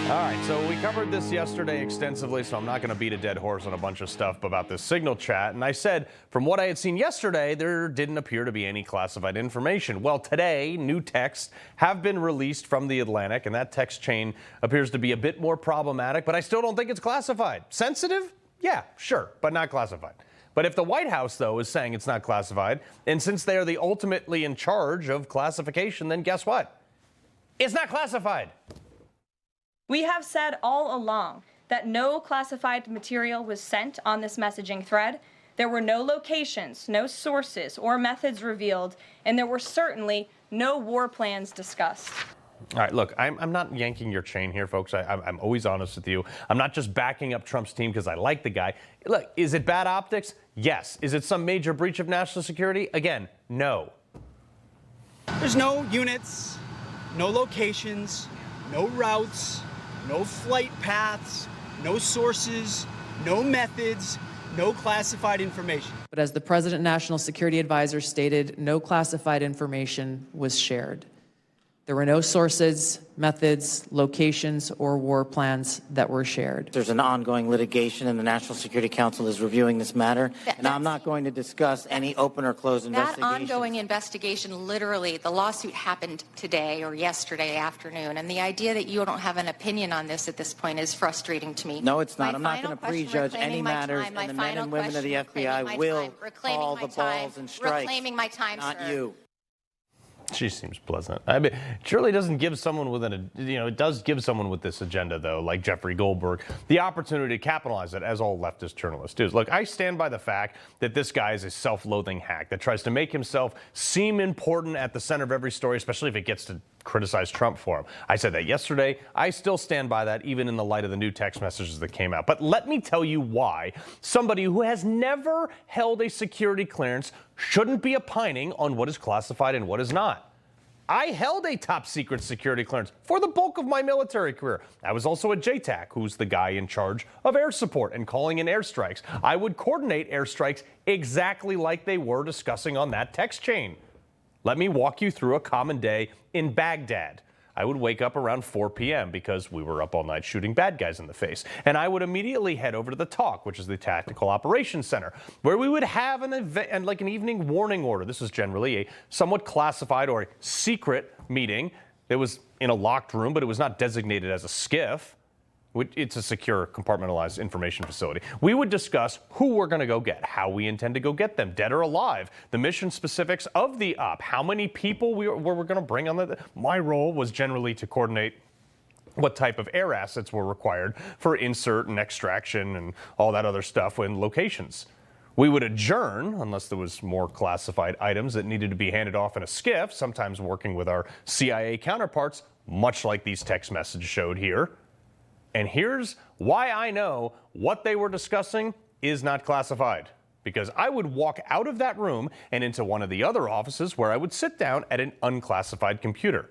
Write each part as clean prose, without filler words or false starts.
All right, so we covered this yesterday extensively, so I'm not going to beat a dead horse on a bunch of stuff about this Signal chat. And I said, from what I had seen yesterday, there didn't appear to be any classified information. Well, today, new texts have been released from The Atlantic, and that text chain appears to be a bit more problematic, but I still don't think it's classified. Sensitive? Yeah, sure, but not classified. But if the White House, though, is saying it's not classified, and since they are the ultimately in charge of classification, then guess what? It's not classified. We have said all along that no classified material was sent on this messaging thread. There were no locations, no sources, or methods revealed, and there were certainly no war plans discussed. All right, look, I'm not yanking your chain here, folks. I'm always honest with you. I'm not just backing up Trump's team because I like the guy. Look, is it bad optics? Yes. Is it some major breach of national security? Again, no. There's no units, no locations, no routes, no flight paths, no sources, no methods, no classified information. But as the President National Security Advisor stated, no classified information was shared. There were no sources, methods, locations, or war plans that were shared. There's an ongoing litigation, and the National Security Council is reviewing this matter. And I'm not going to discuss any open or closed investigation. That ongoing investigation, literally, the lawsuit happened today or yesterday afternoon. And the idea that you don't have an opinion on this at this point is frustrating to me. No, it's not. I'm not going to prejudge any matters, and the men and women of the FBI will call the balls and strikes. Reclaiming my time, not sir. you. She seems pleasant. I mean, it surely doesn't give someone with it does give someone with this agenda, though, like Jeffrey Goldberg, the opportunity to capitalize it, as all leftist journalists do. Look, I stand by the fact that this guy is a self-loathing hack that tries to make himself seem important at the center of every story, especially if it gets to criticize Trump for him. I said that yesterday. I still stand by that, even in the light of the new text messages that came out. But let me tell you why somebody who has never held a security clearance shouldn't be opining on what is classified and what is not. I held a top secret security clearance for the bulk of my military career. I was also a JTAC, who's the guy in charge of air support and calling in airstrikes. I would coordinate airstrikes exactly like they were discussing on that text chain. Let me walk you through a common day in Baghdad. I would wake up around 4 p.m. because we were up all night shooting bad guys in the face. And I would immediately head over to the TALC, which is the Tactical Operations Center, where we would have an event and like an evening warning order. This is generally a somewhat classified or a secret meeting. It was in a locked room, but it was not designated as a SCIF. It's a secure, compartmentalized information facility. We would discuss who we're going to go get, how we intend to go get them, dead or alive, the mission specifics of the op, how many people we're going to bring on the. My role was generally to coordinate what type of air assets were required for insert and extraction and all that other stuff in locations. We would adjourn unless there was more classified items that needed to be handed off in a SCIF, sometimes working with our CIA counterparts, much like these text messages showed here. And here's why I know what they were discussing is not classified. Because I would walk out of that room and into one of the other offices where I would sit down at an unclassified computer.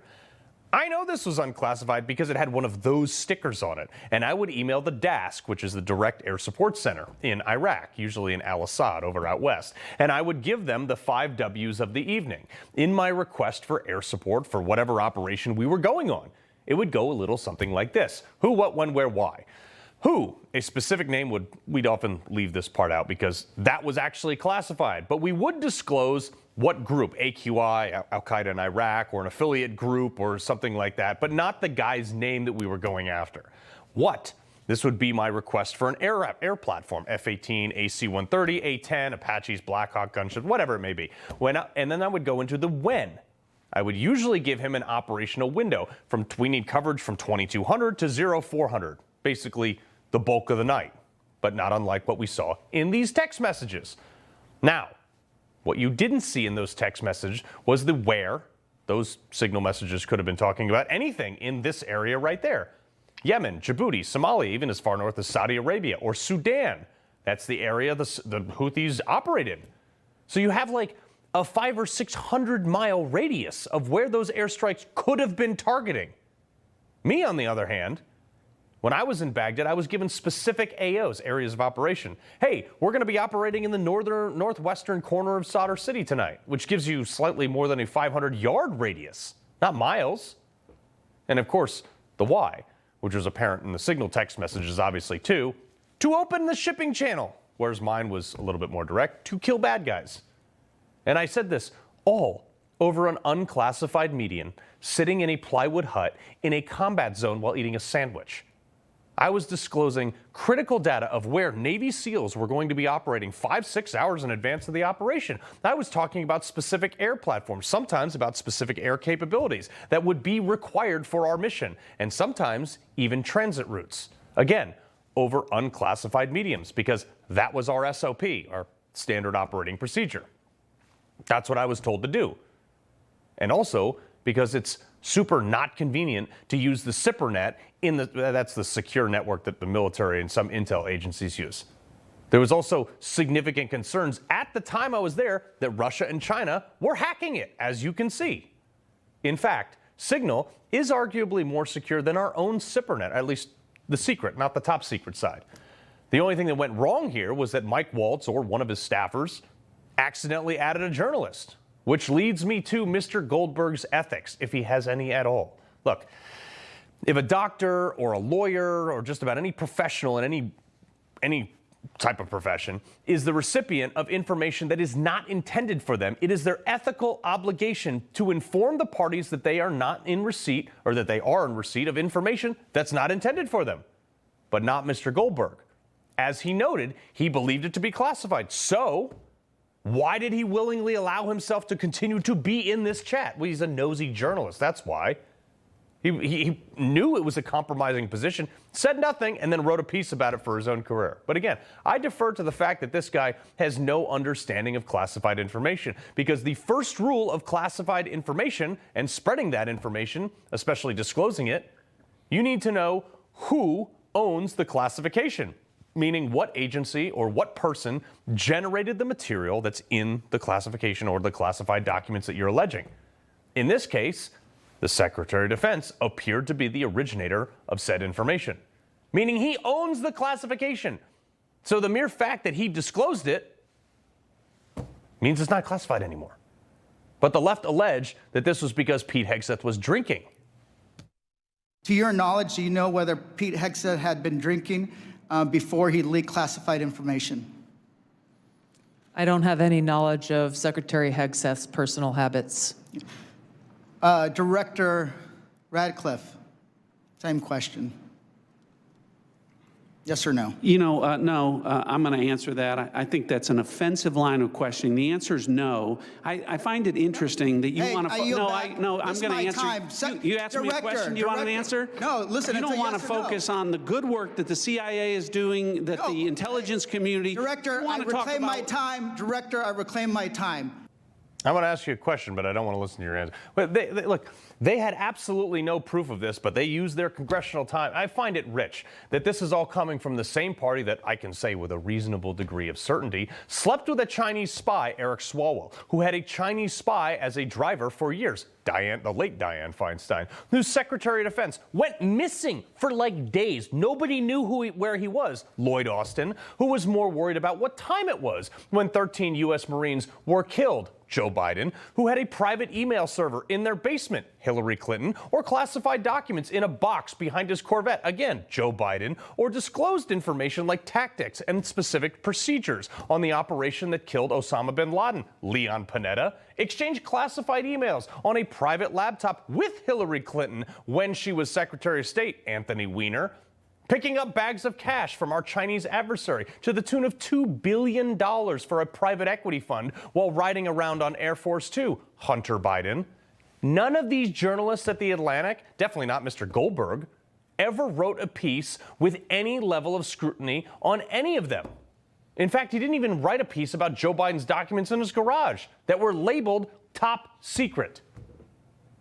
I know this was unclassified because it had one of those stickers on it. And I would email the DASC, which is the Direct Air Support Center in Iraq, usually in Al-Assad over out west. And I would give them the 5 W's of the evening in my request for air support for whatever operation we were going on. It would go a little something like this. Who, what, when, where, why. Who, a specific name we'd often leave this part out because that was actually classified. But we would disclose what group, AQI, Al-Qaeda in Iraq, or an affiliate group or something like that, but not the guy's name that we were going after. What? This would be my request for an air platform, F-18, AC-130, A-10, Apaches, Black Hawk gunship, whatever it may be. And then I would go into the when. I would usually give him an operational window from we need coverage from 2200 to 0400, basically the bulk of the night, but not unlike what we saw in these text messages. Now, what you didn't see in those text messages was the where. Those signal messages could have been talking about anything in this area right there. Yemen, Djibouti, Somalia, even as far north as Saudi Arabia or Sudan. That's the area the Houthis operate in. So you have like a 500 or 600 mile radius of where those airstrikes could have been targeting. Me, on the other hand, when I was in Baghdad, I was given specific AOs, areas of operation. Hey, we're going to be operating in the northwestern corner of Sadr City tonight, which gives you slightly more than a 500-yard radius, not miles. And of course, the why which was apparent in the Signal text messages obviously too, to open the shipping channel, whereas mine was a little bit more direct, to kill bad guys. And I said this all over an unclassified median, sitting in a plywood hut in a combat zone while eating a sandwich. I was disclosing critical data of where Navy SEALs were going to be operating 5-6 hours in advance of the operation. I was talking about specific air platforms, sometimes about specific air capabilities that would be required for our mission, and sometimes even transit routes. Again, over unclassified mediums, because that was our SOP, our standard operating procedure. That's what I was told to do. And also because it's super not convenient to use the SIPRNet that's the secure network that the military and some intel agencies use. There was also significant concerns at the time I was there that Russia and China were hacking it, as you can see. In fact, Signal is arguably more secure than our own SIPRNet, at least the secret, not the top secret side. The only thing that went wrong here was that Mike Waltz or one of his staffers accidentally added a journalist, which leads me to Mr. Goldberg's ethics, if he has any at all. Look, if a doctor or a lawyer or just about any professional in any type of profession is the recipient of information that is not intended for them, it is their ethical obligation to inform the parties that they are not in receipt, or that they are in receipt of information that's not intended for them. But not Mr. Goldberg. As he noted, he believed it to be classified. So why did he willingly allow himself to continue to be in this chat? Well, he's a nosy journalist, that's why. He knew it was a compromising position, said nothing, and then wrote a piece about it for his own career. But again, I defer to the fact that this guy has no understanding of classified information, because the first rule of classified information and spreading that information, especially disclosing it, you need to know who owns the classification, meaning what agency or what person generated the material that's in the classification or the classified documents that you're alleging. In this case, the Secretary of Defense appeared to be the originator of said information, meaning he owns the classification. So the mere fact that he disclosed it means it's not classified anymore. But the left alleged that this was because Pete Hegseth was drinking. To your knowledge, do you know whether Pete Hegseth had been drinking before he leaked classified information? I don't have any knowledge of Secretary Hegseth's personal habits. Director Radcliffe, same question. Yes or no? You know, no, I'm going to answer that. I think that's an offensive line of questioning. The answer is no. I find it interesting that you want to. No, I'm going to answer. You asked me a question. You want an answer? No, listen. You don't want to focus on the good work that the CIA is doing, that the intelligence community. Director, I reclaim my time. Director, I reclaim my time. I want to ask you a question, but I don't want to listen to your answer. But look, they had absolutely no proof of this, but they used their congressional time. I find it rich that this is all coming from the same party that I can say with a reasonable degree of certainty slept with a Chinese spy, Eric Swalwell, who had a Chinese spy as a driver for years. The late Dianne Feinstein, whose Secretary of Defense went missing for like days. Nobody knew where he was. Lloyd Austin, who was more worried about what time it was when 13 U.S. Marines were killed. Joe Biden, who had a private email server in their basement. Hillary Clinton, or classified documents in a box behind his Corvette. Again, Joe Biden, or disclosed information like tactics and specific procedures on the operation that killed Osama bin Laden. Leon Panetta exchanged classified emails on a private laptop with Hillary Clinton when she was Secretary of State. Anthony Weiner, picking up bags of cash from our Chinese adversary to the tune of $2 billion for a private equity fund while riding around on Air Force Two. Hunter Biden. None of these journalists at The Atlantic, definitely not Mr. Goldberg, ever wrote a piece with any level of scrutiny on any of them. In fact, he didn't even write a piece about Joe Biden's documents in his garage that were labeled top secret.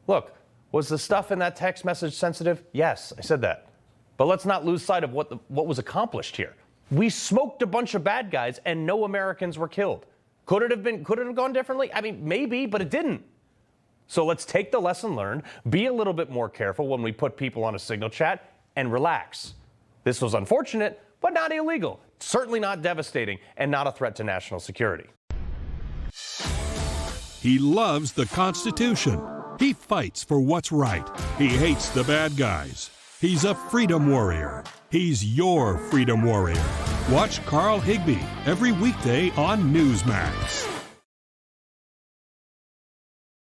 Look, was the stuff in that text message sensitive? Yes, I said that. But let's not lose sight of what was accomplished here. We smoked a bunch of bad guys and no Americans were killed. Could it have gone differently? I mean, maybe, but it didn't. So let's take the lesson learned, be a little bit more careful when we put people on a Signal chat, and relax. This was unfortunate, but not illegal. Certainly not devastating, and not a threat to national security. He loves the Constitution. He fights for what's right. He hates the bad guys. He's a freedom warrior. He's your freedom warrior. Watch Carl Higbie every weekday on Newsmax.